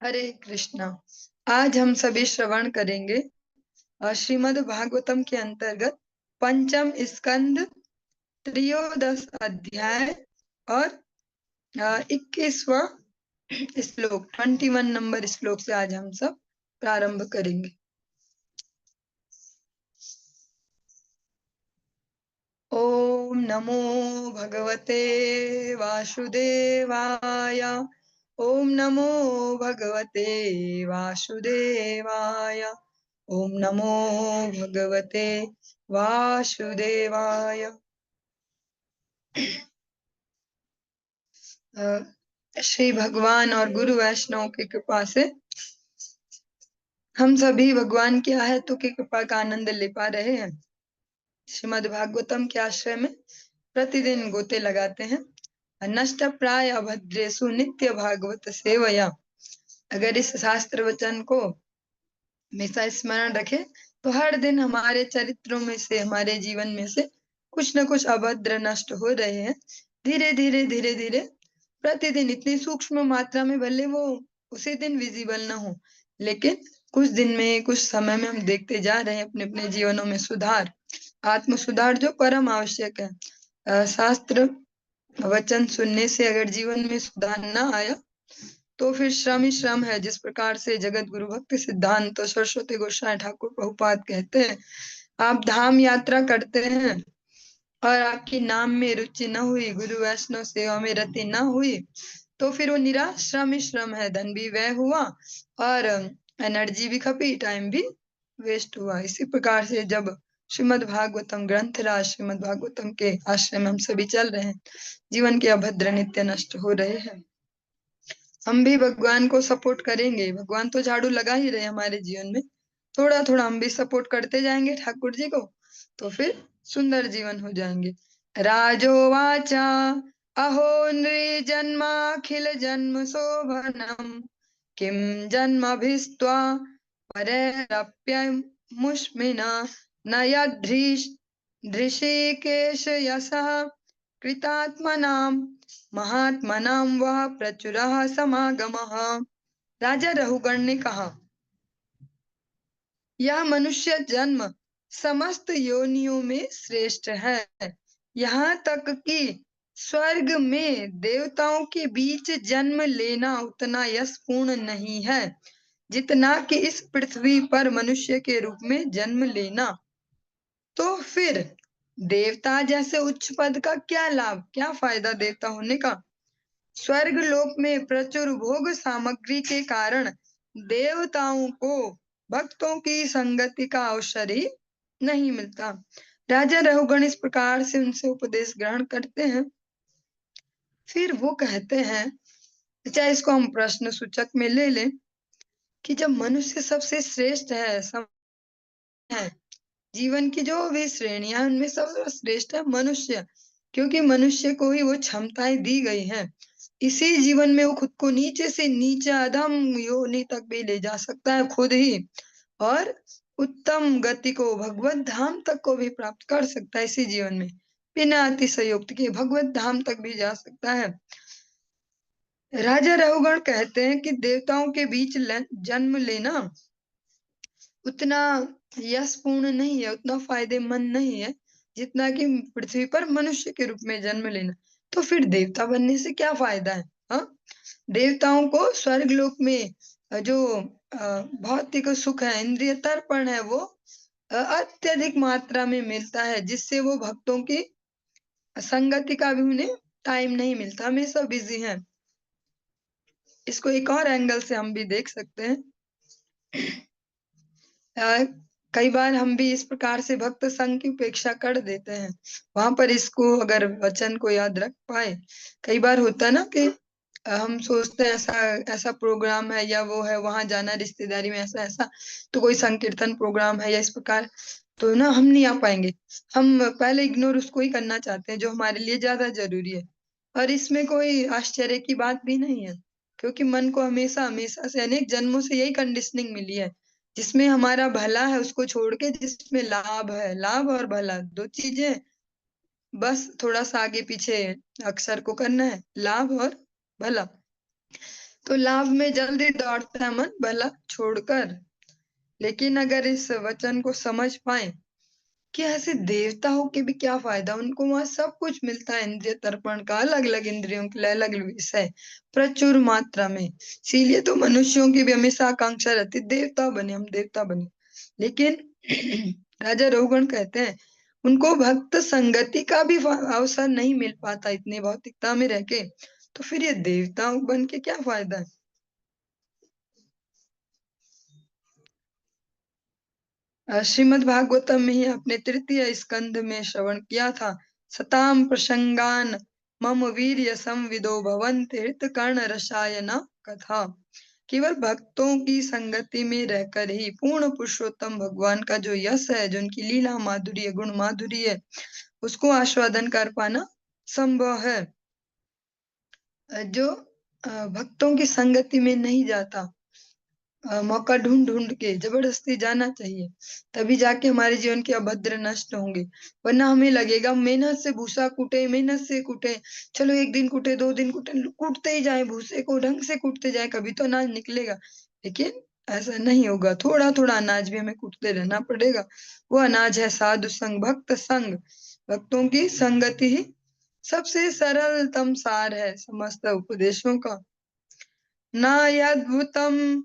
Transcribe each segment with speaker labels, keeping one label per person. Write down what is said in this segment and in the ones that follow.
Speaker 1: हरे कृष्णा। आज हम सभी श्रवण करेंगे श्रीमद् भागवतम के अंतर्गत पंचम स्कंद त्रयोदश अध्याय और 21वां श्लोक 21 नंबर श्लोक से आज हम सब प्रारंभ करेंगे। ओम नमो भगवते वासुदेवाय। ओम नमो भगवते वासुदेवाय। ओम नमो भगवते वासुदेवाय। श्री भगवान और गुरु वैष्णव की कृपा से हम सभी भगवान की आयतों की कृपा का आनंद ले पा रहे हैं। श्रीमद् भागवतम के आश्रय में प्रतिदिन गोते लगाते हैं। नष्ट प्राय अभद्रेषु नित्य भागवत सेवया। अगर इस शास्त्र वचन को हमेशा स्मरण रखे तो हर दिन हमारे चरित्रों में से, हमारे जीवन में से कुछ न कुछ अभद्र नष्ट हो रहे हैं। धीरे धीरे धीरे धीरे प्रतिदिन इतनी सूक्ष्म मात्रा में, भले वो उसी दिन विजिबल ना हो, लेकिन कुछ दिन में, कुछ समय में हम देखते जा रहे हैं अपने अपने जीवनों में सुधार, आत्म सुधार जो परम आवश्यक है। शास्त्र वचन सुनने से अगर जीवन में सुधार न आया तो फिर श्रम ही श्रम है। जिस प्रकार से जगत गुरु भक्ति सिद्धांत तो सरस्वती गोस्वामी ठाकुर प्रभुपाद कहते हैं, आप धाम यात्रा करते हैं और आपकी नाम में रुचि न हुई, गुरु वैष्णव सेवा में रति न हुई, तो फिर वो निराश श्रम ही श्रम है। धन भी व्यय हुआ और एनर्जी भी खपी, टाइम भी वेस्ट हुआ। इसी प्रकार से जब श्रीमद् भागवतम ग्रंथराज श्रीमद् भागवतम के आश्रय में हम सभी चल रहे हैं, जीवन के अभद्र नित्य नष्ट हो रहे हैं, हम भी भगवान को सपोर्ट करेंगे। भगवान तो झाड़ू लगा ही रहे हमारे जीवन में, थोड़ा थोड़ा हम भी सपोर्ट करते जाएंगे ठाकुर जी को, तो फिर सुंदर जीवन हो जाएंगे। राजोवाचा अहो नृजन्माखिल जन्म शोभनम किम जन्मभिस्त्वा परैरप्यमुष्मिना न धृषिकेश यशः कृतात्मनां महात्मनां वह प्रचुरः समागमः। राजा रहुगण ने कहा, यह मनुष्य जन्म समस्त योनियों में श्रेष्ठ है। यहाँ तक कि स्वर्ग में देवताओं के बीच जन्म लेना उतना यशपूर्ण नहीं है जितना कि इस पृथ्वी पर मनुष्य के रूप में जन्म लेना। तो फिर देवता जैसे उच्च पद का क्या लाभ, क्या फायदा देवता होने का? स्वर्ग लोक में प्रचुर भोग सामग्री के कारण देवताओं को भक्तों की संगति का अवसर ही नहीं मिलता। राजा रहुगण इस प्रकार से उनसे उपदेश ग्रहण करते हैं। फिर वो कहते हैं, चाहे इसको हम प्रश्न सूचक में ले लें कि जब मनुष्य सबसे श्रेष्ठ है, जीवन की जो भी श्रेणियां उनमें सबसे श्रेष्ठ है मनुष्य, क्योंकि मनुष्य को ही वो क्षमताएं दी गई हैं। इसी जीवन में वो खुद को नीचे से नीचे अधम योनि तक भी ले जा सकता है खुद ही, और उत्तम गति को भगवत धाम तक को भी प्राप्त कर सकता है। इसी जीवन में बिना अतिशयोक्ति के भगवत धाम तक भी जा सकता है। राजा रहुगण कहते हैं कि देवताओं के बीच जन्म लेना उतना यशपूर्ण नहीं है, उतना फायदेमंद नहीं है जितना कि पृथ्वी पर मनुष्य के रूप में जन्म लेना। तो फिर देवता बनने से क्या फायदा है? हाँ, देवताओं को स्वर्ग लोक में जो भौतिक सुख है, इंद्रिय तर्पण है, वो अत्यधिक मात्रा में मिलता है, जिससे वो भक्तों की संगति का भी उन्हें टाइम नहीं मिलता, हमेशा बिजी हैं। इसको एक और एंगल से हम भी देख सकते हैं। कई बार हम भी इस प्रकार से भक्त संग की उपेक्षा कर देते हैं। वहां पर इसको अगर वचन को याद रख पाए, कई बार होता है ना कि हम सोचते हैं ऐसा ऐसा प्रोग्राम है या वो है, वहां जाना रिश्तेदारी में, ऐसा ऐसा तो कोई संकीर्तन प्रोग्राम है या इस प्रकार, तो ना हम नहीं आ पाएंगे। हम पहले इग्नोर उसको ही करना चाहते हैं जो हमारे लिए ज्यादा जरूरी है। और इसमें कोई आश्चर्य की बात भी नहीं है, क्योंकि मन को हमेशा हमेशा से अनेक जन्मों से यही कंडीशनिंग मिली है, जिसमें हमारा भला है उसको छोड़ के जिसमें लाभ है, लाभ और भला दो चीजें, बस थोड़ा सा आगे पीछे अक्षर को करना है, लाभ और भला। तो लाभ में जल्दी दौड़ता है मन भला छोड़कर। लेकिन अगर इस वचन को समझ पाए कि ऐसे देवता हो के भी क्या फायदा, उनको वहां सब कुछ मिलता है, इंद्रिय तर्पण का, अलग अलग इंद्रियों के लिए अलग अलग विषय प्रचुर मात्रा में। इसीलिए तो मनुष्यों की भी हमेशा आकांक्षा रहती, देवता बने, हम देवता बने। लेकिन राजा रघुगण कहते हैं उनको भक्त संगति का भी अवसर नहीं मिल पाता इतनी भौतिकता में रह के, तो फिर ये देवता बन के क्या फायदा है। श्रीमद् भागवतम में ही आपने तृतीय स्कंध में श्रवण किया था, सताम प्रसंगान मम वीर्य संविदो भवन्ति हृत कर्ण रसायन कथा। केवल भक्तों की संगति में रहकर ही पूर्ण पुरुषोत्तम भगवान का जो यश है, जो उनकी लीला माधुर्य गुण माधुर्य, उसको आस्वादन कर पाना संभव है। जो भक्तों की संगति में नहीं जाता, मौका ढूंढ ढूंढ के जबरदस्ती जाना चाहिए, तभी जाके हमारे जीवन के अभद्र नष्ट होंगे। वरना हमें लगेगा मेहनत से भूसा कूटे, मेहनत से कूटे, चलो एक दिन कूटे, 2 दिन कूटे, कूटते ही जाए, भूसे को ढंग से कूटते जाए, कभी तो अनाज निकलेगा। लेकिन ऐसा नहीं होगा, थोड़ा थोड़ा अनाज भी हमें कूटते रहना पड़ेगा। वो अनाज है साधु संग, भक्त संग। भक्तों की संगति ही सबसे सरलतम सार है समस्त उपदेशों का। न यद्भुतम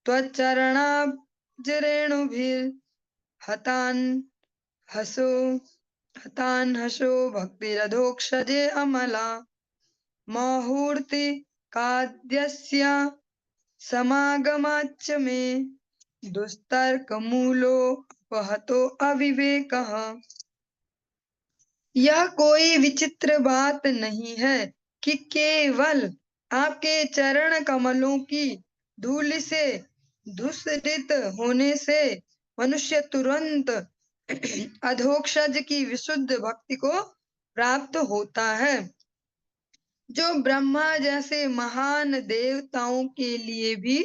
Speaker 1: त्वच्चरणाब्जरेणुभिर्हतान् हसो हतान् हसो भक्तिरधोक्षजे अमला मुहूर्ति काद्यस्य समागमाच्च मे दुस्तर्कमूलो अपहतो अविवेकः। यह कोई विचित्र बात नहीं है कि केवल आपके चरण कमलों की धूल से धूसरित होने से मनुष्य तुरंत अधोक्षज की विशुद्ध भक्ति को प्राप्त होता है, जो ब्रह्मा जैसे महान देवताओं के लिए भी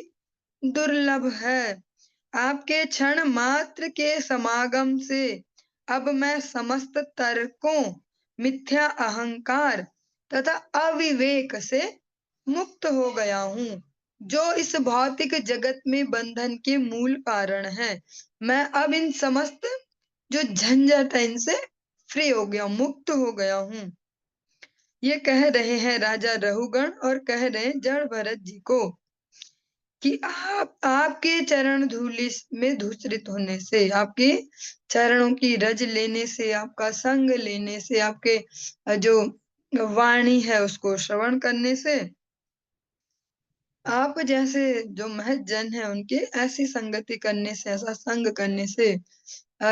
Speaker 1: दुर्लभ है। आपके क्षण मात्र के समागम से अब मैं समस्त तर्कों, मिथ्या अहंकार तथा अविवेक से मुक्त हो गया हूँ, जो इस भौतिक जगत में बंधन के मूल कारण है। मैं अब इन समस्त जो झंझट है इनसे फ्री हो गया, मुक्त हो गया हूँ। ये कह रहे हैं राजा रघुगण, और कह रहे हैं जड़ भरत जी को कि आप आपके चरण धूलि में धूसरित होने से, आपके चरणों की रज लेने से, आपका संग लेने से, आपके जो वाणी है उसको श्रवण करने से, आप जैसे जो महत जन है उनके ऐसी संगति करने से, ऐसा संग करने से,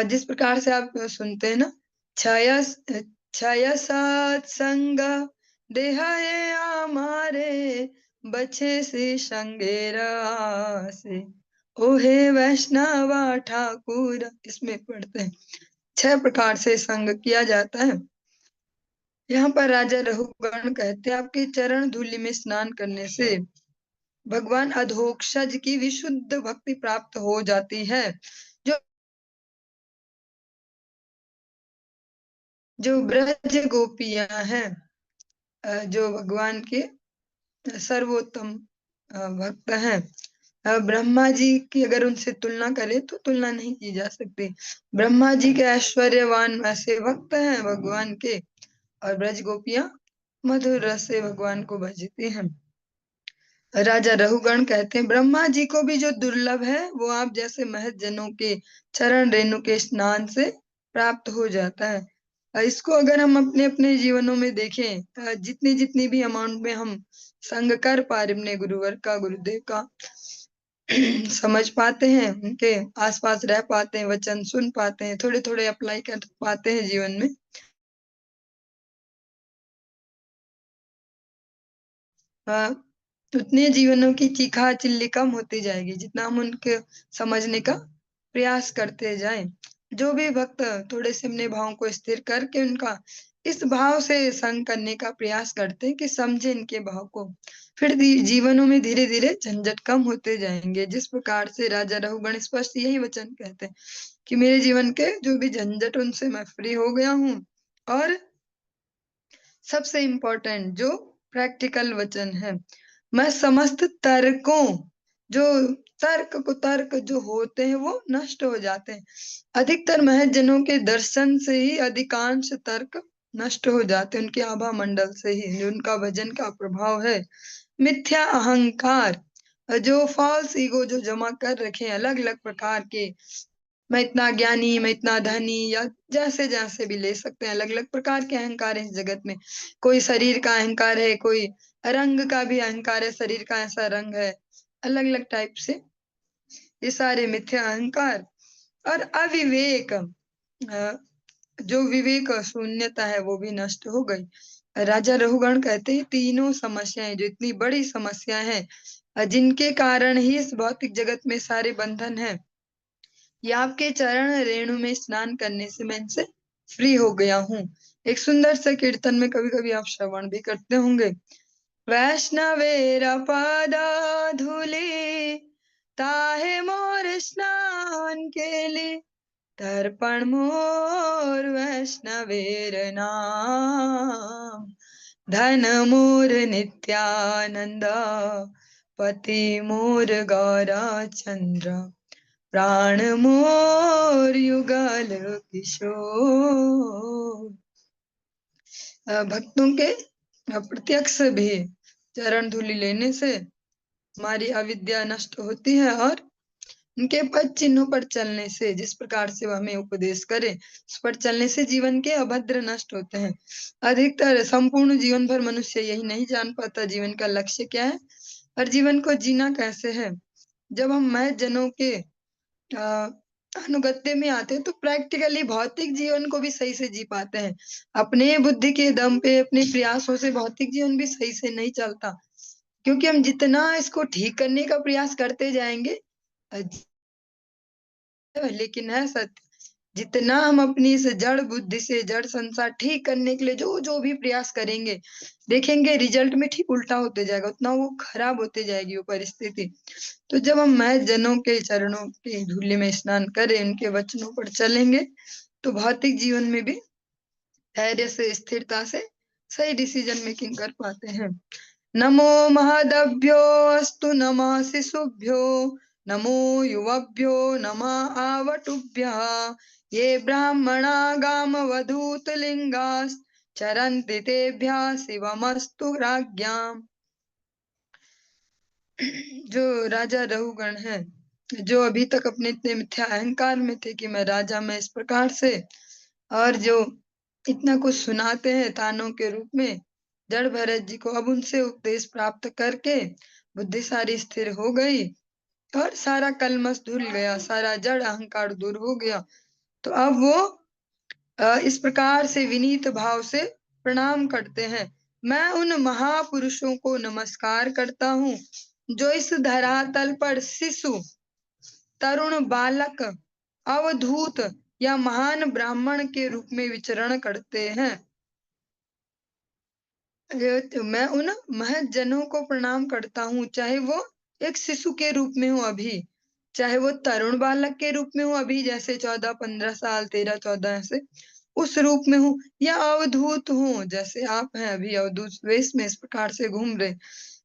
Speaker 1: जिस प्रकार से आप सुनते हैं ना, छाया छाया सत्संग देह है हमारे बचे से संगेरा से, ओहे वैष्णवा ठाकुर, इसमें पढ़ते हैं 6 प्रकार से संग किया जाता है। यहाँ पर राजा रघुगण कहते हैं आपके चरण धूलि में स्नान करने से भगवान अधोक्षज की विशुद्ध भक्ति प्राप्त हो जाती है। जो जो ब्रज गोपियां हैं, जो भगवान के सर्वोत्तम भक्त हैं, ब्रह्मा जी की अगर उनसे तुलना करें तो तुलना नहीं की जा सकती। ब्रह्मा जी के ऐश्वर्यवान ऐसे भक्त हैं भगवान के, और ब्रज गोपियां मधुर रस से भगवान को भजती हैं। राजा रघुगण कहते हैं ब्रह्मा जी को भी जो दुर्लभ है वो आप जैसे महत जनों के चरण रेणु के स्नान से प्राप्त हो जाता है। इसको अगर हम अपने अपने जीवनों में देखें, जितनी जितनी भी अमाउंट में हम संग कर पा रहे अपने गुरुवर का, गुरुदेव का समझ पाते हैं, उनके आसपास रह पाते हैं, वचन सुन पाते हैं, थोड़े थोड़े अप्लाई कर पाते हैं जीवन में, उतने जीवनों की चीखा चिल्ली कम होती जाएगी जितना हम उनके समझने का प्रयास करते जाएं। जो भी भक्त थोड़े से अपने भावों को स्थिर करके उनका इस भाव से संग करने का प्रयास करते हैं कि समझे इनके भाव को, फिर जीवनों में धीरे धीरे झंझट कम होते जाएंगे। जिस प्रकार से राजा रघुगण स्पष्ट यही वचन कहते हैं कि मेरे जीवन के जो भी झंझट उनसे मैं फ्री हो गया हूँ। और सबसे इम्पोर्टेंट जो प्रैक्टिकल वचन है, मैं समस्त तर्कों, जो तर्क जो होते हैं वो नष्ट हो जाते हैं। अधिकतर महज जनों के दर्शन से ही अधिकांश तर्क नष्ट हो जाते हैं, उनके आभा मंडल से ही, जो उनका भजन का प्रभाव है। मिथ्या अहंकार, जो फॉल्स ईगो जो जमा कर रखे हैं अलग अलग प्रकार के, मैं इतना ज्ञानी, मैं इतना धनी, या जैसे जैसे भी ले सकते हैं, अलग अलग प्रकार के अहंकार है इस जगत में। कोई शरीर का अहंकार है, कोई रंग का भी अहंकार है, शरीर का ऐसा रंग है, अलग अलग टाइप से ये सारे मिथ्या अहंकार। और अविवेक, जो विवेक शून्यता है वो भी नष्ट हो गई। राजा रघुगण कहते हैं तीनों समस्याएं, जो इतनी बड़ी समस्या है, जिनके कारण ही इस भौतिक जगत में सारे बंधन है, ये आपके चरण रेणु में स्नान करने से मैं इनसे फ्री हो गया हूँ। एक सुंदर से कीर्तन में कभी कभी आप श्रवण भी करते होंगे। वैष्णवेरा पादा धूले, ताहे मोर स्नान केले, तर्पण मोर वैष्णवेर नाम, धन मोर नित्यानंद, पति मोर गौरा चंद्र, प्राण मोर युगल किशोर। भक्तों के प्रत्यक्ष भी चरण धूलि लेने से हमारी अविद्या नष्ट होती है, और उनके पद चिन्हों पर चलने से, जिस प्रकार से वह हमें उपदेश करे उस पर चलने से जीवन के अभद्र नष्ट होते हैं। अधिकतर संपूर्ण जीवन भर मनुष्य यही नहीं जान पाता जीवन का लक्ष्य क्या है और जीवन को जीना कैसे है। जब हम महज जनों के अनुगत्य में आते हैं तो प्रैक्टिकली भौतिक जीवन को भी सही से जी पाते हैं। अपने बुद्धि के दम पे, अपने प्रयासों से भौतिक जीवन भी सही से नहीं चलता, क्योंकि हम जितना इसको ठीक करने का प्रयास करते जाएंगे, लेकिन है सत्य, जितना हम अपनी इस जड़ बुद्धि से जड़ संसार ठीक करने के लिए जो जो भी प्रयास करेंगे, देखेंगे रिजल्ट में ठीक उल्टा होते जाएगा, उतना वो खराब होते जाएगी वो परिस्थिति। तो जब हम महज जनों के चरणों की धूलि में स्नान करें, उनके वचनों पर चलेंगे, तो भौतिक जीवन में भी धैर्य से, स्थिरता से सही डिसीजन मेकिंग कर पाते हैं। नमो महदभ्यो अस्तु, नमः शिशुभ्यो, नमो युवभ्यो, नमः आवटुभ्यः, ये ब्राह्मणा गामवधूत लिंगास्, चरन्ति तेभ्यः शिवमस्तु राज्ञाम्। जो राजा रघुगण है, जो अभी तक अपने इतने मिथ्या अहंकार में थे कि मैं राजा, मैं इस प्रकार से, और जो इतना कुछ सुनाते हैं तानों के रूप में, जड़ भरत जी को अब उनसे उपदेश प्राप्त करके बुद्धि सारी स्थिर हो गई और सारा कलमश धुल गया, सारा जड़ अहंकार दूर हो गया। तो अब वो इस प्रकार से विनीत भाव से प्रणाम करते हैं। मैं उन महापुरुषों को नमस्कार करता हूँ जो इस धरातल पर शिशु, तरुण बालक, अवधूत या महान ब्राह्मण के रूप में विचरण करते हैं। तो मैं उन महत जनों को प्रणाम करता हूँ, चाहे वो एक शिशु के रूप में हो अभी, चाहे वो तरुण बालक के रूप में हो अभी, जैसे 14-15 साल, 13-14 ऐसे उस रूप में हो, या अवधूत हो जैसे आप हैं अभी अवधूत वेश में इस प्रकार से घूम रहे,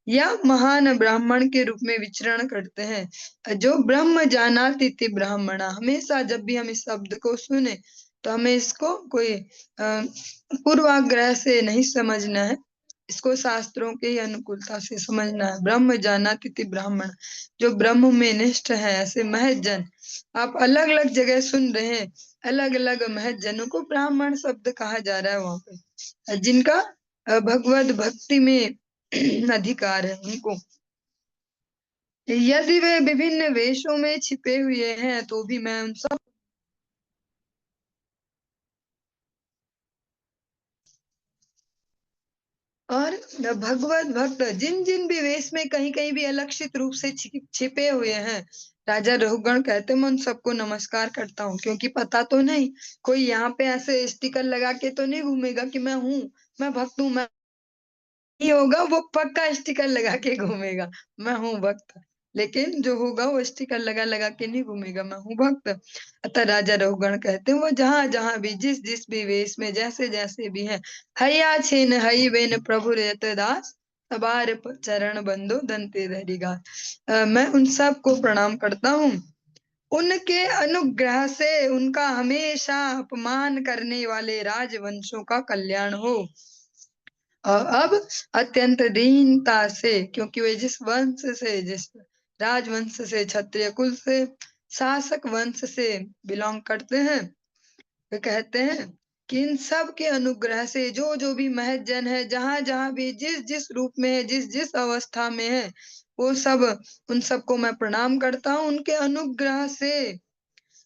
Speaker 1: या महान ब्राह्मण के रूप में विचरण करते हैं। जो ब्रह्म जानाति इति ब्राह्मणा, हमेशा जब भी हम इस शब्द को सुने तो हमें इसको कोई पूर्वाग्रह से नहीं समझना है, इसको शास्त्रों के ही अनुकूलता से समझना है। ब्रह्म जानाति इति ब्राह्मण, जो ब्रह्म में निष्ठ है ऐसे महज जन, आप अलग अलग जगह सुन रहे हैं, अलग अलग महज जनों को ब्राह्मण शब्द कहा जा रहा है वहां पे, जिनका भगवत भक्ति में अधिकार है उनको। यदि वे विभिन्न वेशों में छिपे हुए हैं तो भी मैं उन सब, और भगवत भक्त जिन जिन भी वेश में कहीं कहीं भी अलक्षित रूप से छिपे हुए हैं, राजा रघुगण कहते मैं उन सबको नमस्कार करता हूँ, क्योंकि पता तो नहीं कोई यहाँ पे ऐसे स्टिकर लगा के तो नहीं घूमेगा कि मैं हूँ, मैं भक्त हूँ, मैं नहीं होगा, वो पक्का स्टिकर लगा के घूमेगा मैं हूँ भक्त, लेकिन जो होगा वो स्टिकर लगा लगा के नहीं घूमेगा मैं हूँ भक्त। अतः राजा रघुगण कहते हैं वो जहां जहां भी जिस जिस भी वेश में जैसे जैसे भी हैं, हया छेन हई बेन प्रभु रेत दास, अबार चरण बंदो दंते धरिगा। मैं उन सब को प्रणाम करता हूँ, उनके अनुग्रह से उनका हमेशा अपमान करने वाले राजवंशों का कल्याण हो। अब अत्यंत दीनता से, क्योंकि वे जिस राजवंश से, क्षत्रिय कुल से, शासक वंश से बिलोंग करते हैं, वे कहते हैं कि इन सब के अनुग्रह से जो जो भी महत जन है, जहां जहां भी जिस जिस रूप में है, जिस जिस अवस्था में है, वो सब, उन सबको मैं प्रणाम करता हूँ। उनके अनुग्रह से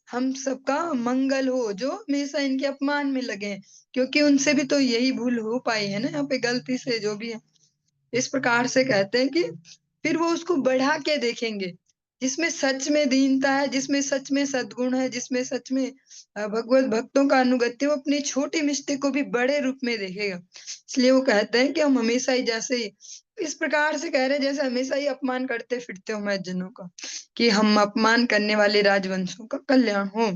Speaker 1: हम सबका मंगल हो, जो हमेशा इनके अपमान में लगे हैं, क्योंकि उनसे भी तो यही भूल हो पाई है ना, यहाँ पे गलती से जो भी है। इस प्रकार से कहते हैं कि फिर वो उसको बढ़ा के देखेंगे, जिसमें सच में दीनता है, जिसमें सच में सद्गुण है, जिसमें सच में भगवत भक्तों का अनुगत्य, वो अपनी छोटी मिस्टेक को भी बड़े रूप में देखेगा। इसलिए वो कहते हैं कि हम हमेशा ही जैसे ही इस प्रकार से कह रहे हैं, जैसे हमेशा ही अपमान करते फिरते हो महजनों का, कि हम अपमान करने वाले राजवंशों का कल्याण हो।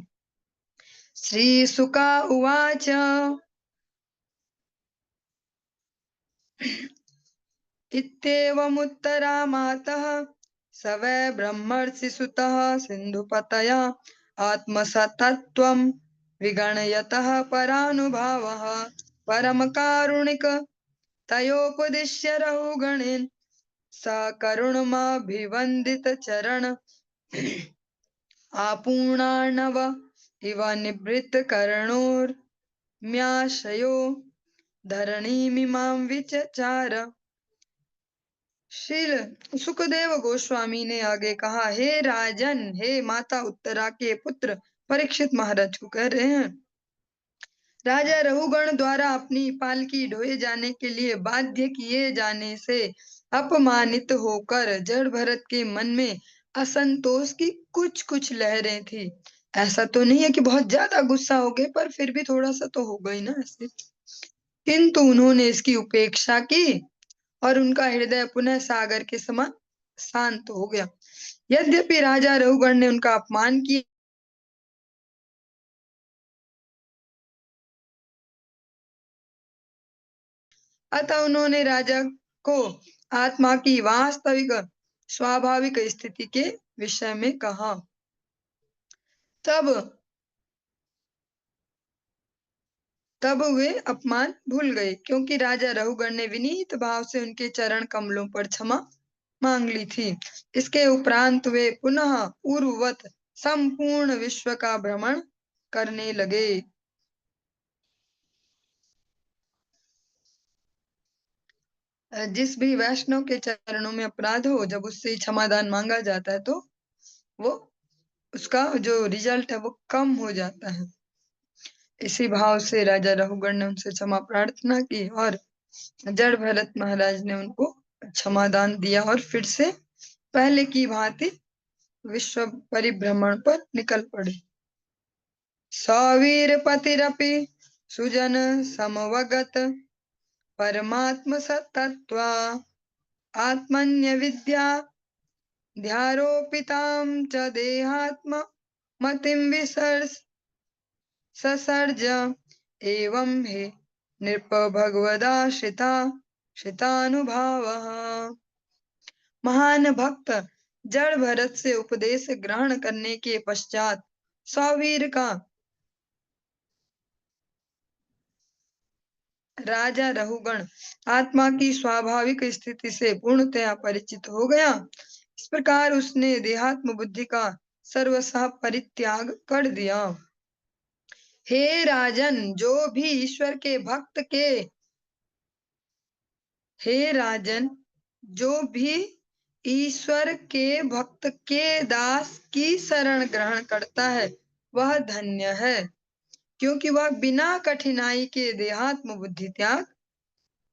Speaker 1: श्री सुका उवाच इत्येवमुत्तरा मातः स वै ब्रह्मर्षिसुतः सिन्धुपतया आत्मसतत्वं विगणयतः परानुभावः परमकारुणिक तयोपदिश्य रहुगणेन सकरुणमभिवन्दित चरण आपूर्णार्णव इव निवृत्त कर्णोर्म्याशयो धरणीमिमां विचचार। श्रील सुखदेव गोस्वामी ने आगे कहा, हे राजन, हे माता उत्तरा के पुत्र परीक्षित महाराज को कह रहे हैं, राजा रहुगण द्वारा अपनी पालकी ढोए जाने के लिए बाध्य किए जाने से अपमानित होकर जड़ भरत के मन में असंतोष की कुछ कुछ लहरें थी। ऐसा तो नहीं है कि बहुत ज्यादा गुस्सा हो गए, पर फिर भी थोड़ा सा तो हो गई ना ऐसे। किंतु उन्होंने इसकी उपेक्षा की और उनका हृदय पुनः सागर के समान शांत हो गया। यद्यपि राजा रहुगण ने उनका अपमान किया, अतः उन्होंने राजा को आत्मा की वास्तविक स्वाभाविक स्थिति के विषय में कहा। तब तब वे अपमान भूल गए, क्योंकि राजा रहुगण ने विनीत भाव से उनके चरण कमलों पर क्षमा मांग ली थी। इसके उपरांत वे पुनः पूर्ववत संपूर्ण विश्व का भ्रमण करने लगे। जिस भी वैष्णव के चरणों में अपराध हो, जब उससे क्षमादान मांगा जाता है, तो वो उसका जो रिजल्ट है वो कम हो जाता है। इसी भाव से राजा रहुगण ने उनसे क्षमा प्रार्थना की और जड़ भरत महाराज ने उनको क्षमादान दिया और फिर से पहले की भांति विश्व परिभ्रमण पर निकल पड़े। सवीर पतिरपि सुजन समवगत परमात्म सत्तत्वा आत्मन्य विद्या ध्यारोपितां च देहात्म मतिं ससर्ज एवं हे नृप भगवदाश्रिता श्रितानुभावः। महान भक्त जड़ भरत से उपदेश ग्रहण करने के पश्चात सौवीर का राजा रहुगण आत्मा की स्वाभाविक स्थिति से पूर्णतया परिचित हो गया। इस प्रकार उसने देहात्म बुद्धि का सर्वसह परित्याग कर दिया। हे राजन, जो भी ईश्वर के भक्त के हे राजन, जो भी ईश्वर के भक्त के दास की शरण ग्रहण करता है वह धन्य है, क्योंकि वह बिना कठिनाई के देहात्म बुद्धि त्याग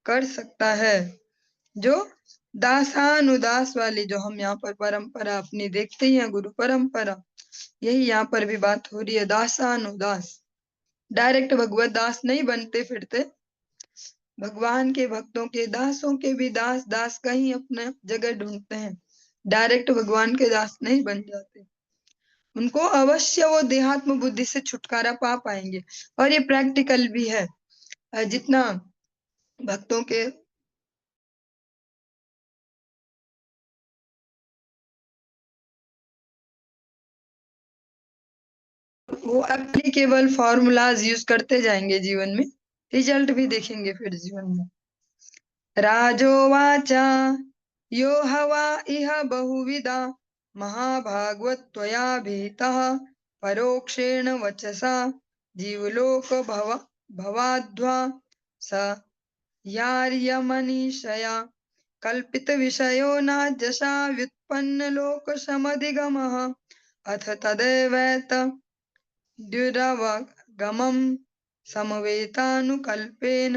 Speaker 1: कर सकता है। जो दासानुदास वाली, जो हम यहाँ पर परंपरा अपनी देखते ही हैं, गुरु परंपरा, यही यहाँ पर भी बात हो रही है। दासानुदास, डायरेक्ट भगवत दास नहीं बनते फिरते, भगवान के भक्तों के दासों के भी दास दास का ही अपना जगह ढूंढते हैं, डायरेक्ट भगवान के दास नहीं बन जाते। उनको अवश्य वो देहात्म बुद्धि से छुटकारा पा पाएंगे, और ये प्रैक्टिकल भी है। जितना भक्तों के वो एप्लीकेबल फॉर्मूलाज यूज करते जाएंगे जीवन में, रिजल्ट भी देखेंगे फिर जीवन में। राजोवाच यो हवा इह बहुविधा महाभागवत्वया भीतः परोक्षेण वचसा जीवलोक भवाध्वा स यार्यमनीषया कल्पित विषयो नाजसा व्युत्पन्न लोक समधिगमः अथ तदेवैत द्युरवगमं समवेतानुकल्पेन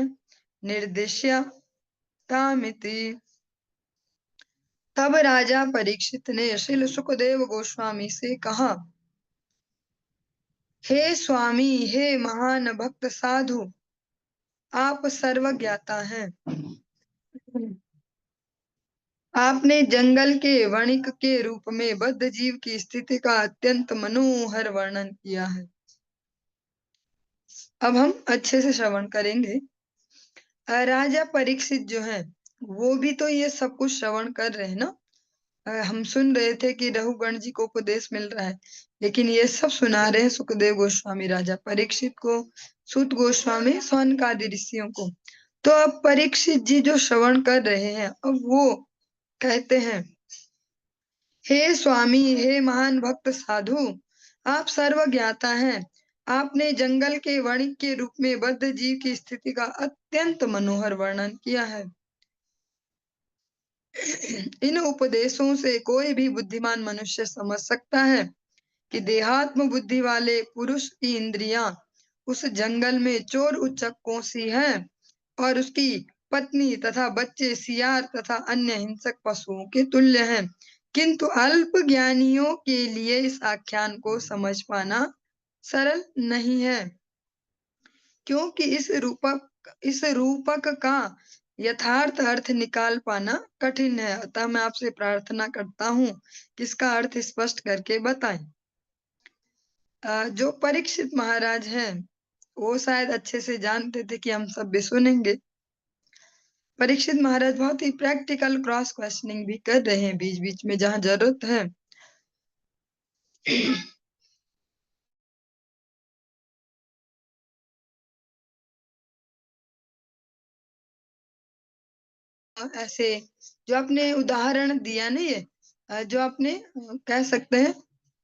Speaker 1: निर्दिश्य तामिति। तब राजा परीक्षित ने श्रील सुखदेव गोस्वामी से कहा, हे स्वामी, हे महान भक्त साधु, आप सर्वज्ञाता हैं। आपने जंगल के वणिक के रूप में बद्ध जीव की स्थिति का अत्यंत मनोहर वर्णन किया है। अब हम अच्छे से श्रवण करेंगे। राजा परीक्षित जो है वो भी तो ये सब कुछ श्रवण कर रहे हैं ना। हम सुन रहे थे कि रघुगण जी को उपदेश मिल रहा है, लेकिन ये सब सुना रहे हैं सुखदेव गोस्वामी राजा परीक्षित को, सूत गोस्वामी, सौनकादि ऋषियों को। तो अब परीक्षित जी जो श्रवण कर रहे हैं, अब वो कहते हैं, हे स्वामी, हे महान भक्त साधु, आप सर्वज्ञाता हैं। आपने जंगल के वणिक के रूप में बद्ध जीव की स्थिति का अत्यंत मनोहर वर्णन किया है। इन उपदेशों से कोई भी बुद्धिमान मनुष्य समझ सकता है कि देहात्म बुद्धि वाले पुरुष की इंद्रियां उस जंगल में चोर उचक्कों सी हैं और उसकी पत्नी तथा बच्चे सियार तथा अन्य हिंसक पशुओं के तुल्य हैं। किंतु अल्प ज्ञानियों के लिए इस आख्यान को समझ पाना सरल नहीं है, क्योंकि इस रूपक का यथार्थ अर्थ निकाल पाना कठिन है। अतः मैं आपसे प्रार्थना करता हूँ कि इसका अर्थ स्पष्ट करके बताएं। जो परीक्षित महाराज हैं वो शायद अच्छे से जानते थे कि हम सब भी सुनेंगे। परीक्षित महाराज बहुत ही प्रैक्टिकल क्रॉस क्वेश्चनिंग भी कर रहे हैं बीच बीच में जहाँ जरूरत है। ऐसे जो आपने उदाहरण दिया ना, ये जो आपने कह सकते हैं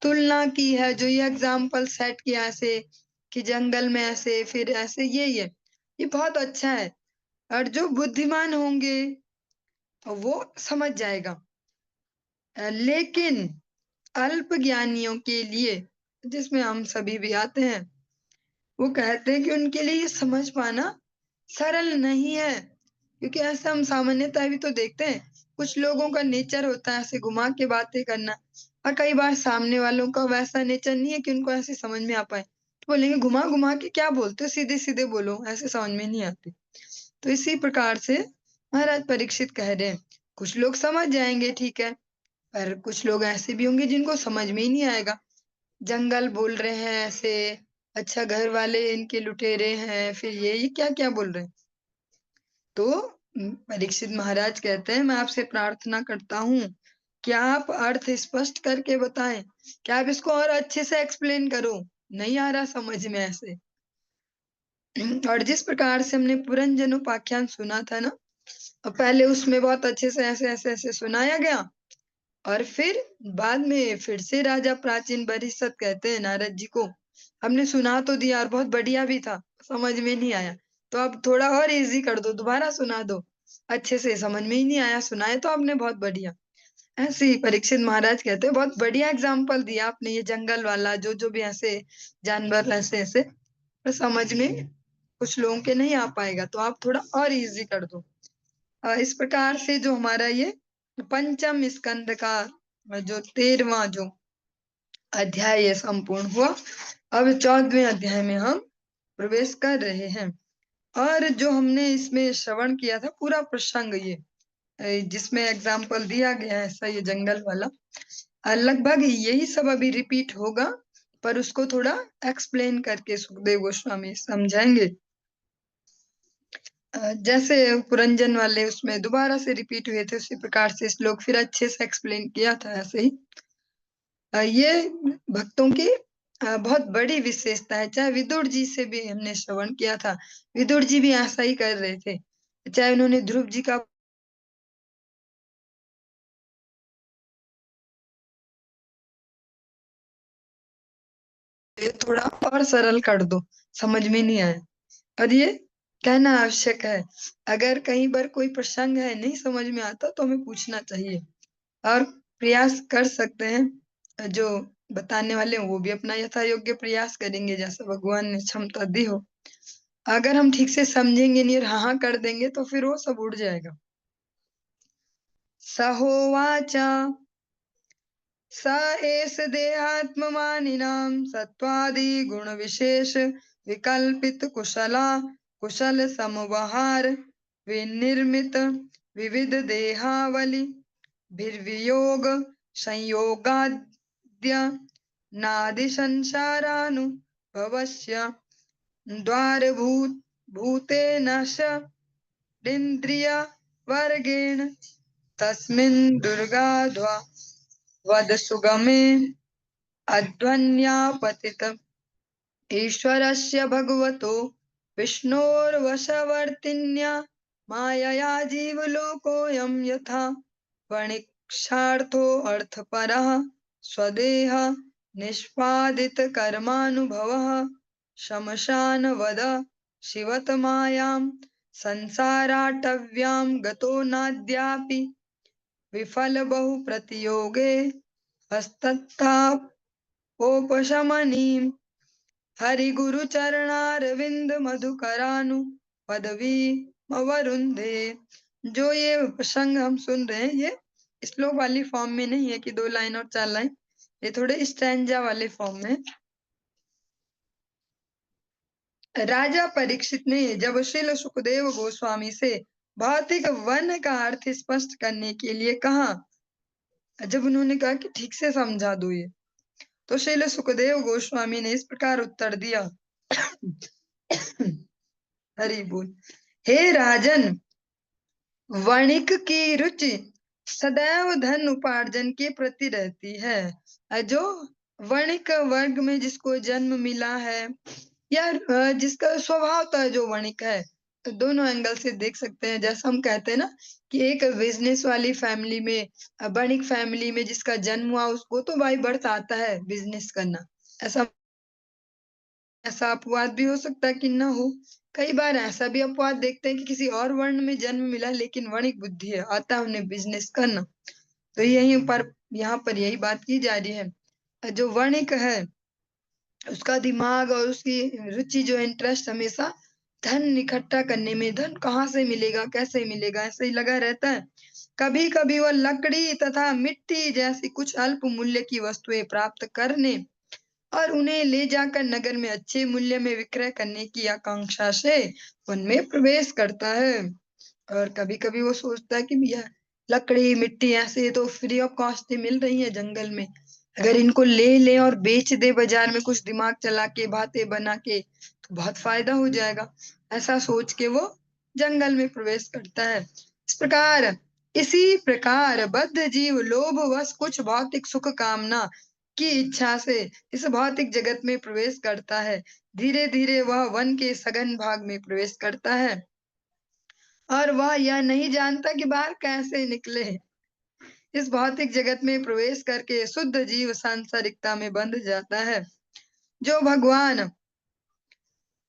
Speaker 1: तुलना की है, जो ये एग्जाम्पल सेट किया ऐसे कि जंगल में ऐसे फिर ऐसे, ये बहुत अच्छा है। और जो बुद्धिमान होंगे वो समझ जाएगा, लेकिन अल्प ज्ञानियों के लिए, जिसमें हम सभी भी आते हैं, वो कहते हैं कि उनके लिए ये समझ पाना सरल नहीं है। क्योंकि ऐसा हम सामान्यतः भी तो देखते हैं, कुछ लोगों का नेचर होता है ऐसे घुमा के बातें करना, और कई बार सामने वालों का वैसा नेचर नहीं है कि उनको ऐसे समझ में आ पाए, तो बोलेंगे घुमा घुमा के क्या बोलते हो, सीधे सीधे बोलो, ऐसे समझ में नहीं आती। तो इसी प्रकार से महाराज परीक्षित कह रहे हैं, कुछ लोग समझ जाएंगे ठीक है, पर कुछ लोग ऐसे भी होंगे जिनको समझ में ही नहीं आएगा। जंगल बोल रहे हैं ऐसे, अच्छा घर वाले इनके लुटेरे हैं, फिर ये क्या क्या बोल रहे हैं। तो परीक्षित महाराज कहते हैं, मैं आपसे प्रार्थना करता हूँ कि आप अर्थ स्पष्ट करके बताएं, कि आप इसको और अच्छे से एक्सप्लेन करो, नहीं आ रहा समझ में ऐसे। और जिस प्रकार से हमने पुरंजन उपाख्यान सुना था ना, और पहले उसमें बहुत अच्छे से ऐसे ऐसे ऐसे सुनाया गया, और फिर बाद में फिर से राजा प्राचीन बरिष्ठ कहते हैं नारद जी को, हमने सुना तो दिया और बहुत बढ़िया भी था, समझ में नहीं आया, तो अब थोड़ा और इजी कर दो, दोबारा सुना दो, अच्छे से समझ में ही नहीं आया, सुनाए तो आपने बहुत बढ़िया। ऐसे ही परीक्षित महाराज कहते हैं, बहुत बढ़िया एग्जाम्पल दिया आपने, ये जंगल वाला, जो जो भी ऐसे जानवर ऐसे ऐसे, तो समझ में कुछ लोगों के नहीं आ पाएगा, तो आप थोड़ा और इजी कर दो। इस प्रकार से जो हमारा ये पंचम स्कंद का जो 13वां जो अध्याय ये संपूर्ण हुआ। अब 14वें अध्याय में हम प्रवेश कर रहे हैं, और जो हमने इसमें श्रवण किया था पूरा प्रसंग, ये जिसमें एग्जाम्पल दिया गया है ऐसा, ये जंगल वाला, लगभग यही सब अभी रिपीट होगा, पर उसको थोड़ा एक्सप्लेन करके सुखदेव गोस्वामी समझाएंगे। जैसे पुरंजन वाले उसमें दोबारा से रिपीट हुए थे, उसी प्रकार से इस लोग फिर अच्छे से एक्सप्लेन किया था। ऐसे ही ये भक्तों की बहुत बड़ी विशेषता है। चाहे विदुर जी से भी हमने श्रवण किया था, विदुर जी भी ऐसा ही कर रहे थे। चाहे उन्होंने ध्रुव जी का ये थोड़ा और सरल कर दो, समझ में नहीं आया, और ये कहना आवश्यक है। अगर कहीं पर कोई प्रसंग है नहीं समझ में आता तो हमें पूछना चाहिए, और प्रयास कर सकते हैं। जो बताने वाले हैं वो भी अपना यथा योग्य प्रयास करेंगे, जैसा भगवान ने क्षमता दी हो। अगर हम ठीक से समझेंगे नहीं और हाँ हाँ कर देंगे तो फिर वो सब उड़ जाएगा। सहोवाच स एष देहात्ममानिनां सत्त्वादि गुण विशेष विकल्पित कुशला कुशल समवहार विनिर्मित विविध देहावली भिर्वियोग संयोगाद्य नादि संसारानुभवस्य द्वारभूत भूतेन षडिन्द्रिय वर्गेण तस्मिन् दुर्गाध्वा वद सुगमे अध्वन्यापतित ईश्वरस्य भगवतो विष्णोर्वशवर्तिन्या मायया जीवलोकोऽयं यथा वणिक्षार्थो अर्थपरः स्वदेह निष्पादित कर्मानुभवः शमशानवद शिवतमायां संसाराटव्यां गतो नाद्यापि विफल बहु प्रतियोगे हस्तत्थापोपशमनीम् हरिगुरु चरणारविंद मधुकरानु पदवी अवरुंधे। जो ये प्रसंग हम सुन रहे हैं ये श्लोक वाली फॉर्म में नहीं है कि 2 लाइन और 4 लाइन, ये थोड़े स्टैंजा वाले फॉर्म में। राजा परीक्षित ने जब श्रील सुखदेव गोस्वामी से भौतिक वन का अर्थ स्पष्ट करने के लिए कहा, जब उन्होंने कहा कि ठीक से समझा दो ये, तो श्रील सुखदेव गोस्वामी ने इस प्रकार उत्तर दिया। हरि बोल। हे राजन, वणिक की रुचि सदैव धन उपार्जन के प्रति रहती है। जो वणिक वर्ग में जिसको जन्म मिला है या जिसका स्वभावतः जो वणिक है, तो दोनों एंगल से देख सकते हैं। जैसा हम कहते हैं ना कि एक बिजनेस वाली फैमिली में, वणिक फैमिली में जिसका जन्म हुआ उसको तो बाई बर्थ आता है बिजनेस करना। ऐसा ऐसा अपवाद भी हो सकता है कि ना हो। कई बार ऐसा भी अपवाद देखते हैं कि किसी और वर्ण में जन्म मिला लेकिन वणिक बुद्धि है, आता है उन्हें बिजनेस करना। तो यहीं पर यहाँ पर यही बात की जा रही है। जो वणिक है उसका दिमाग और उसकी रुचि जो इंटरेस्ट हमेशा धन इकट्ठा करने में, धन कहाँ से मिलेगा कैसे मिलेगा ऐसे ही लगा रहता है। कभी कभी वह लकड़ी तथा मिट्टी जैसी कुछ अल्प मूल्य की वस्तुएं प्राप्त करने और उन्हें ले जाकर नगर में अच्छे मूल्य में विक्रय करने की आकांक्षा से उनमें प्रवेश करता है। और कभी कभी वो सोचता है कि भैया लकड़ी मिट्टी ऐसे तो फ्री ऑफ कॉस्ट मिल रही है जंगल में, अगर इनको ले ले और बेच दे बाजार में कुछ दिमाग चला के बातें बना के तो बहुत फायदा हो जाएगा। ऐसा सोच के वो जंगल में प्रवेश करता है। इसी प्रकार बद्ध जीव लोभ वश कुछ भौतिक सुख कामना की इच्छा से इस भौतिक जगत में प्रवेश करता है। धीरे धीरे वह वन के सघन भाग में प्रवेश करता है और वह यह नहीं जानता कि बाहर कैसे निकले। इस भौतिक जगत में प्रवेश करके शुद्ध जीव सांसारिकता में बंध जाता है। जो भगवान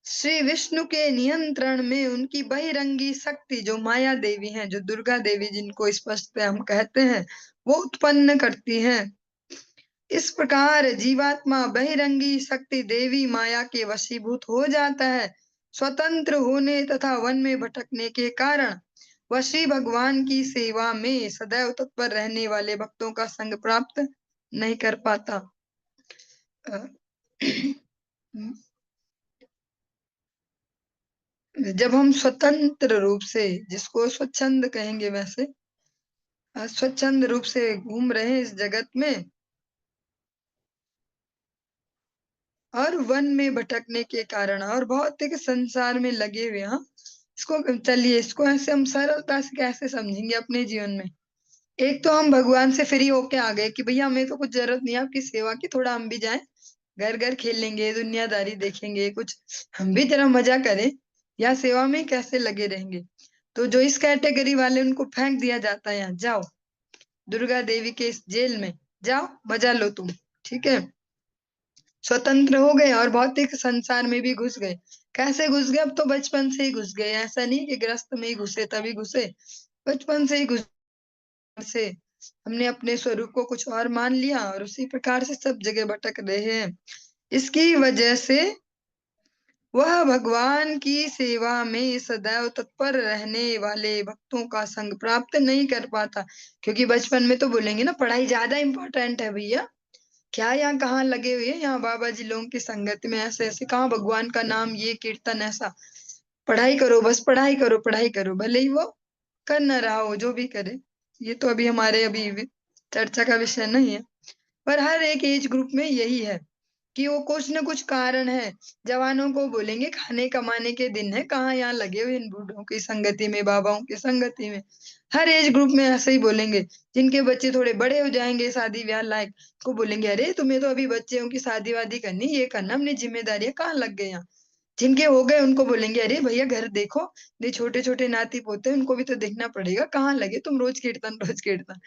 Speaker 1: श्री विष्णु के नियंत्रण में उनकी बहिरंगी शक्ति जो माया देवी हैं, जो दुर्गा देवी जिनको स्पष्ट हम कहते हैं, वो उत्पन्न करती हैं। इस प्रकार जीवात्मा बहिरंगी शक्ति देवी माया के वशीभूत हो जाता है। स्वतंत्र होने तथा वन में भटकने के कारण वह श्री भगवान की सेवा में सदैव तत्पर रहने वाले भक्तों का संग प्राप्त नहीं कर पाता। जब हम स्वतंत्र रूप से, जिसको स्वच्छंद कहेंगे, वैसे स्वच्छंद रूप से घूम रहे हैं इस जगत में और वन में भटकने के कारण और भौतिक संसार में लगे हुए, हाँ इसको चलिए इसको ऐसे हम सरलता से कैसे समझेंगे अपने जीवन में। एक तो हम भगवान से फ्री होके आ गए कि भैया हमें तो कुछ जरूरत नहीं है आपकी सेवा की, थोड़ा हम भी जाएं घर घर खेलेंगे, दुनियादारी देखेंगे, कुछ हम भी जरा मजा करें, या सेवा में कैसे लगे रहेंगे। तो जो इस कैटेगरी वाले, उनको फेंक दिया जाता है, यहाँ जाओ दुर्गा देवी के इस जेल में, जाओ मजा लो तुम, ठीक है। स्वतंत्र हो गए और भौतिक संसार में भी घुस गए। कैसे घुस गए? अब तो बचपन से ही घुस गए, ऐसा नहीं कि ग्रस्त में ही घुसे तभी घुसे, बचपन से ही घुस से हमने अपने स्वरूप को कुछ और मान लिया और उसी प्रकार से सब जगह भटक रहे हैं। इसकी वजह से वह भगवान की सेवा में सदैव तत्पर रहने वाले भक्तों का संग प्राप्त नहीं कर पाता। क्योंकि बचपन में तो बोलेंगे ना, पढ़ाई ज्यादा इंपॉर्टेंट है भैया, क्या यहाँ कहाँ लगे हुए हैं, यहाँ बाबा जी लोगों की संगत में ऐसे ऐसे, कहाँ भगवान का नाम, ये कीर्तन ऐसा, पढ़ाई करो, बस पढ़ाई करो, पढ़ाई करो, भले ही वो कर न रहा हो, जो भी करे। ये तो अभी हमारे चर्चा का विषय नहीं है, पर हर एक एज ग्रुप में यही है कि वो कुछ न कुछ कारण है। जवानों को बोलेंगे खाने कमाने के दिन है, कहाँ यहाँ लगे हुए इन बूढ़ों की संगति में, बाबाओं की संगति में। हर एज ग्रुप में ऐसे ही बोलेंगे। जिनके बच्चे थोड़े बड़े हो जाएंगे, शादी ब्याह लायक, को बोलेंगे अरे तुम्हें तो अभी बच्चों की शादी वादी करनी, ये करना, अपनी जिम्मेदारियां कहाँ लग गए यहाँ। जिनके हो गए उनको बोलेंगे अरे भैया घर देखो, ये छोटे छोटे नाती पोते, उनको भी तो देखना पड़ेगा, कहाँ लगे तुम रोज कीर्तन रोज कीर्तन।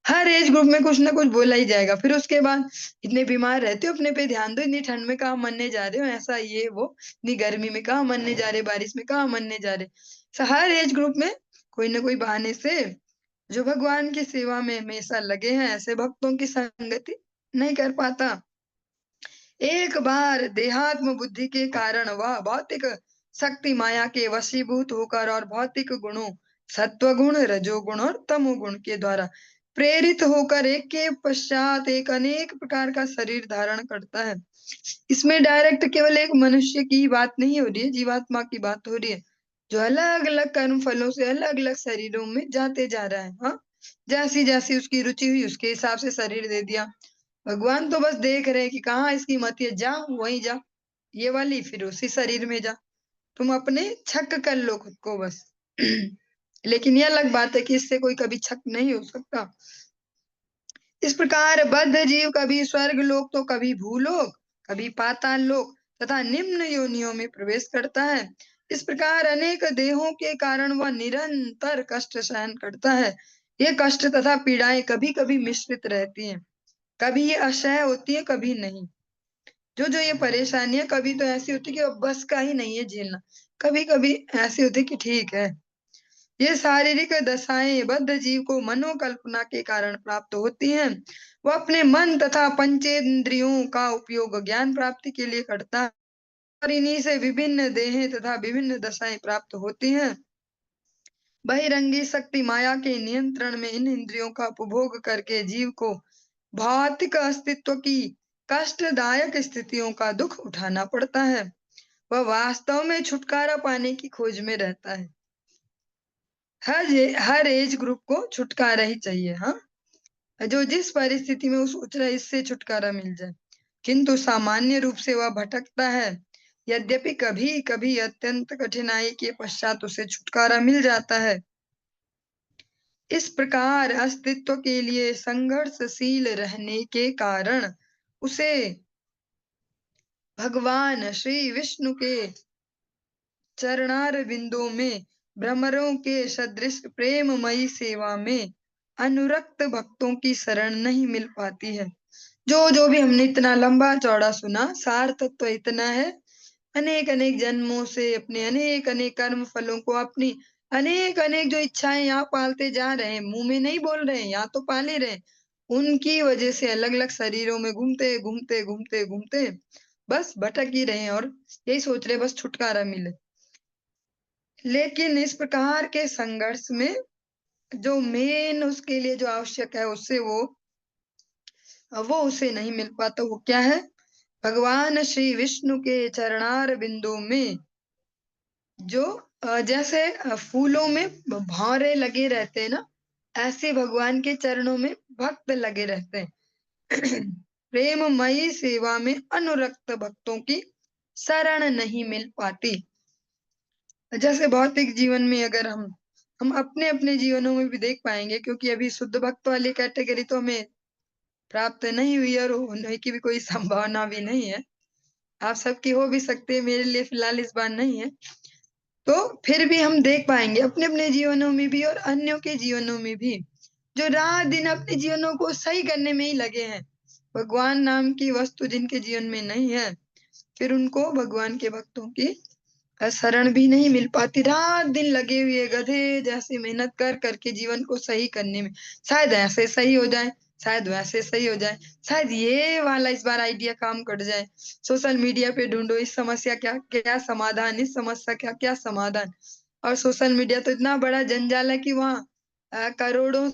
Speaker 1: हर एज ग्रुप में कुछ ना कुछ बोला ही जाएगा। फिर उसके बाद इतने बीमार रहते हो, अपने पे ध्यान दो, इतनी ठंड में कहाँ मरने जा रहे हो, ऐसा ये वो, इतनी गर्मी में कहाँ मरने जा रहे, बारिश में कहाँ मरने जा रहे। हर एज ग्रुप में कोई ना कोई बहाने से जो भगवान की सेवा में हमेशा लगे हैं, ऐसे भक्तों की संगति नहीं कर पाता। एक बार देहात्म बुद्धि के कारण वह भौतिक शक्ति माया के वशीभूत होकर और भौतिक गुणों सत्वगुण, रजोगुण और तमोगुण के द्वारा प्रेरित होकर एक के पश्चात एक अनेक प्रकार का शरीर धारण करता है। इसमें डायरेक्ट केवल एक मनुष्य की बात नहीं हो रही है, जीवात्मा की बात हो रही है, जो अलग अलग कर्म फलों से अलग अलग शरीरों में जाते जा रहा है। हाँ, जैसी जैसी उसकी रुचि हुई उसके हिसाब से शरीर दे दिया। भगवान तो बस देख रहे हैं कि कहाँ इसकी मति है, जा वहीं जा, ये वाली फिर उसी शरीर में जा, तुम अपने छक कर लो खुद को बस। लेकिन ये अलग बात है कि इससे कोई कभी छक नहीं हो सकता। इस प्रकार बद्ध जीव कभी स्वर्ग लोक तो कभी भूलोक, कभी पाताल लोक तथा निम्न योनियों में प्रवेश करता है। इस प्रकार अनेक देहों के कारण वह निरंतर कष्ट सहन करता है। ये कष्ट तथा पीड़ाएं कभी कभी मिश्रित रहती हैं, कभी ये असह्य होती है, कभी नहीं। जो जो ये परेशानियां कभी तो ऐसी होती है कि अब बस का ही नहीं है झेलना, कभी कभी ऐसी होती है कि ठीक है। ये शारीरिक दशाएं बद्ध जीव को मनोकल्पना के कारण प्राप्त होती हैं। वह अपने मन तथा पंचेंद्रियों का उपयोग ज्ञान प्राप्ति के लिए करता है और इन्हीं से विभिन्न देहें तथा विभिन्न दशाएं प्राप्त होती हैं। बहिरंगी शक्ति माया के नियंत्रण में इन इंद्रियों का उपभोग करके जीव को भौतिक अस्तित्व की कष्टदायक स्थितियों का दुख उठाना पड़ता है। वह वास्तव में छुटकारा पाने की खोज में रहता है। हर एज ग्रुप को छुटकारा ही चाहिए। हाँ, जो जिस परिस्थिति में वो सोच रहा है इससे छुटकारा मिल जाए, किंतु सामान्य रूप से वह भटकता है। यद्यपि कभी कभी अत्यंत कठिनाई के पश्चात उसे छुटकारा मिल जाता है। इस प्रकार अस्तित्व के लिए संघर्षशील रहने के कारण उसे भगवान श्री विष्णु के चरणार बिंदुओं में भ्रमरों के सदृश प्रेममयी सेवा में अनुरक्त भक्तों की शरण नहीं मिल पाती है। जो जो भी हमने इतना लंबा चौड़ा सुना, सार तत्व तो इतना है, अनेक अनेक जन्मों से अपने अनेक अनेक कर्म फलों को, अपनी अनेक अनेक जो इच्छाएं यहाँ पालते जा रहे हैं, मुंह में नहीं बोल रहे हैं, यहाँ तो पाले रहे, उनकी वजह से अलग अलग शरीरों में घूमते घूमते घूमते घूमते बस भटक ही रहे हैं और यही सोच रहे बस छुटकारा मिले। लेकिन इस प्रकार के संघर्ष में जो मेन उसके लिए जो आवश्यक है, उससे वो उसे नहीं मिल पाता। वो क्या है? भगवान श्री विष्णु के चरणार बिंदु में जो जैसे फूलों में भौरे लगे रहते हैं ना, ऐसे भगवान के चरणों में भक्त लगे रहते हैं। प्रेममयी सेवा में अनुरक्त भक्तों की शरण नहीं मिल पाती। जैसे भौतिक जीवन में अगर हम अपने अपने जीवनों में भी देख पाएंगे, क्योंकि अभी शुद्ध भक्त वाली कैटेगरी तो हमें प्राप्त नहीं हुई और होने की भी कोई संभावना भी नहीं है। आप सबकी हो भी सकती है, मेरे लिए फिलहाल इस बार नहीं है। तो फिर भी हम देख पाएँगे अपने-अपने जीवनों में भी और अन्यों के जीवनों में भी, जो रात-दिन अपने जीवनों को सही करने में ही लगे हैं। भगवान नाम की वस्तु जिनके जीवन में नहीं है, फिर उनको भगवान के भक्तों की शरण भी नहीं मिल पाती। रात-दिन लगे हुए गधे जैसी मेहनत कर के जीवन को सही करने में। शायद ऐसे सही हो जाए, शायद वैसे सही हो जाए, शायद ये वाला इस बार आइडिया काम कर जाए। सोशल मीडिया पे ढूँढो इस समस्या क्या क्या समाधान, इस समस्या का क्या समाधान। और सोशल मीडिया तो इतना बड़ा जंजाल है कि वहाँ करोड़ों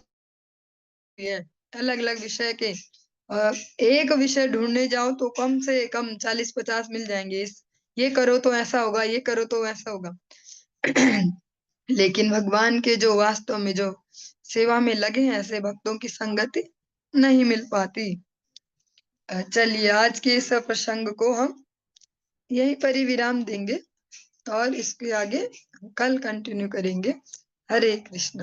Speaker 1: है, अलग-अलग विषय के। अ, एक विषय ढूँढने जाओ तो कम से कम 40-50 मिल जाएँगे। इस ये करो तो ऐसा होगा, ये करो तो वैसा होगा। लेकिन भगवान के जो वास्तव में जो सेवा में लगे हैं, ऐसे भक्तों की संगति नहीं मिल पाती। चलिए आज के इस प्रसंग को हम यहीं पर ही विराम देंगे और इसके आगे कल कंटिन्यू करेंगे। हरे कृष्ण।